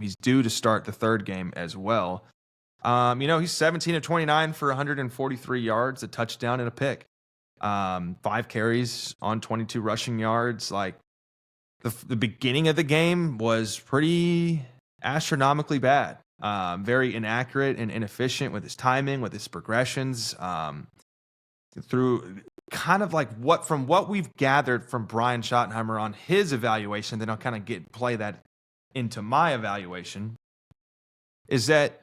He's due to start the third game as well. He's 17 of 29 for 143 yards, a touchdown and a pick. 5 carries on 22 rushing yards. Like the beginning of the game was pretty astronomically bad. Very inaccurate and inefficient with his timing, with his progressions. Through kind of like what we've gathered from Brian Schottenheimer on his evaluation, then I'll kind of play that into my evaluation, is that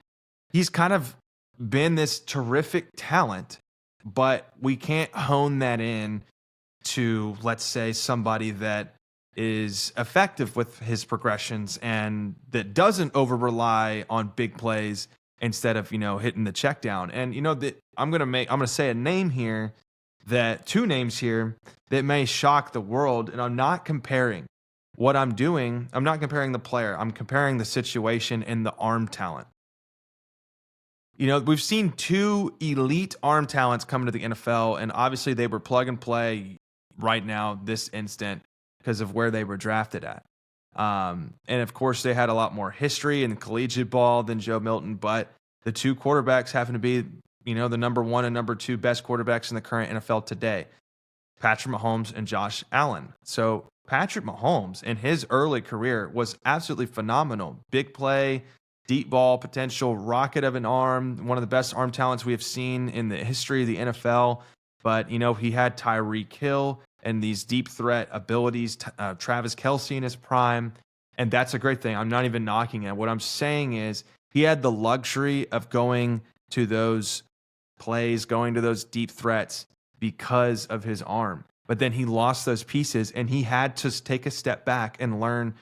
he's kind of been this terrific talent, but we can't hone that in to, let's say, somebody that is effective with his progressions and that doesn't over rely on big plays instead of, hitting the check down. And, that I'm going to say two names here that may shock the world. And I'm not comparing what I'm doing. I'm not comparing the player. I'm comparing the situation and the arm talent. We've seen 2 elite arm talents come into the NFL, and obviously they were plug and play right now, this instant, because of where they were drafted at. And of course, they had a lot more history in collegiate ball than Joe Milton, but the 2 quarterbacks happen to be, the number 1 and number 2 best quarterbacks in the current NFL today, Patrick Mahomes and Josh Allen. So Patrick Mahomes in his early career was absolutely phenomenal. Big play, deep ball potential, rocket of an arm, one of the best arm talents we have seen in the history of the NFL. But, he had Tyreek Hill and these deep threat abilities, Travis Kelce in his prime. And that's a great thing. I'm not even knocking it. What I'm saying is he had the luxury of going to those plays, going to those deep threats because of his arm. But then he lost those pieces and he had to take a step back and learn,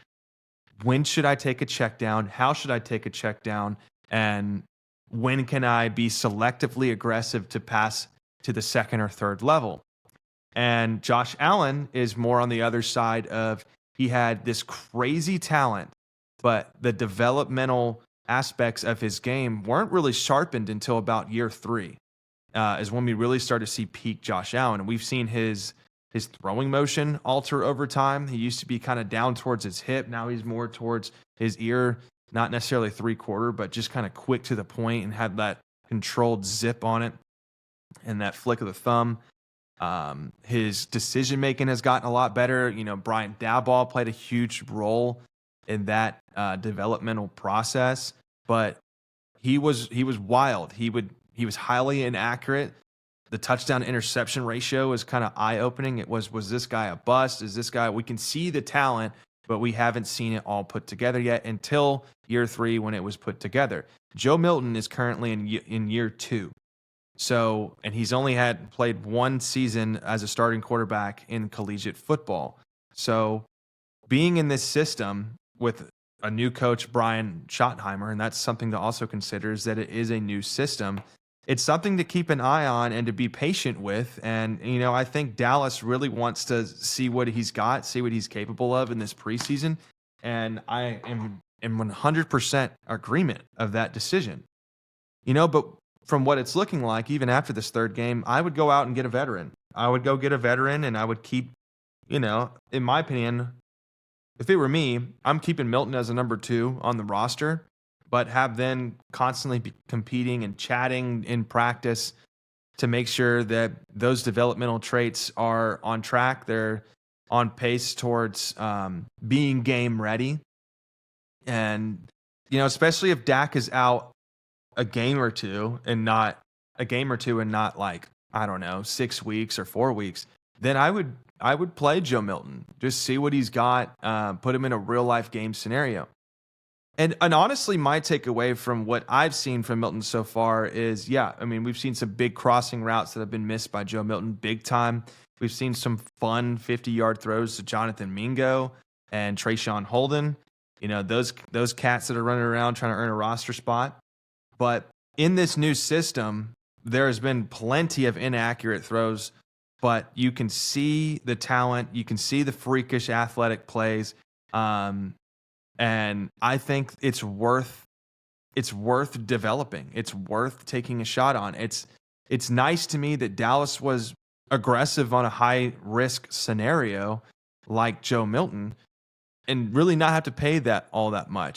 when should I take a check down? How should I take a check down? And when can I be selectively aggressive to pass to the second or third level? And Josh Allen is more on the other side of, he had this crazy talent, but the developmental aspects of his game weren't really sharpened until about year 3, is when we really started to see peak Josh Allen. And we've seen his throwing motion alter over time. He used to be kind of down towards his hip. Now he's more towards his ear, not necessarily 3/4, but just kind of quick to the point and had that controlled zip on it and that flick of the thumb. His decision making has gotten a lot better. Brian Daboll played a huge role in that developmental process, but he was wild. He was highly inaccurate. The touchdown interception ratio is kind of eye opening. It was this guy a bust? Is this guy? We can see the talent, but we haven't seen it all put together yet until year 3 when it was put together. Joe Milton is currently in year 2. So, and he's only played 1 season as a starting quarterback in collegiate football. So being in this system with a new coach, Brian Schottenheimer, and that's something to also consider, is that it is a new system. It's something to keep an eye on and to be patient with. And, I think Dallas really wants to see what he's got, see what he's capable of in this preseason. And I am in 100% agreement of that decision. But from what it's looking like, even after this third game, I would go out and get a veteran. I would go get a veteran, and I would keep, in my opinion, if it were me, I'm keeping Milton as a number 2 on the roster, but have then constantly be competing and chatting in practice to make sure that those developmental traits are on track. They're on pace towards being game ready. And, especially if Dak is out a game or two and not like, I don't know, 6 weeks or 4 weeks, then I would play Joe Milton. Just see what he's got, put him in a real life game scenario. And honestly, my takeaway from what I've seen from Milton so far is, we've seen some big crossing routes that have been missed by Joe Milton big time. We've seen some fun 50-yard throws to Jonathan Mingo and Trayshawn Holden. Those cats that are running around trying to earn a roster spot. But in this new system, there has been plenty of inaccurate throws, but you can see the talent. You can see the freakish athletic plays. And I think it's worth developing. It's worth taking a shot on. It's nice to me that Dallas was aggressive on a high risk scenario like Joe Milton and really not have to pay all that much.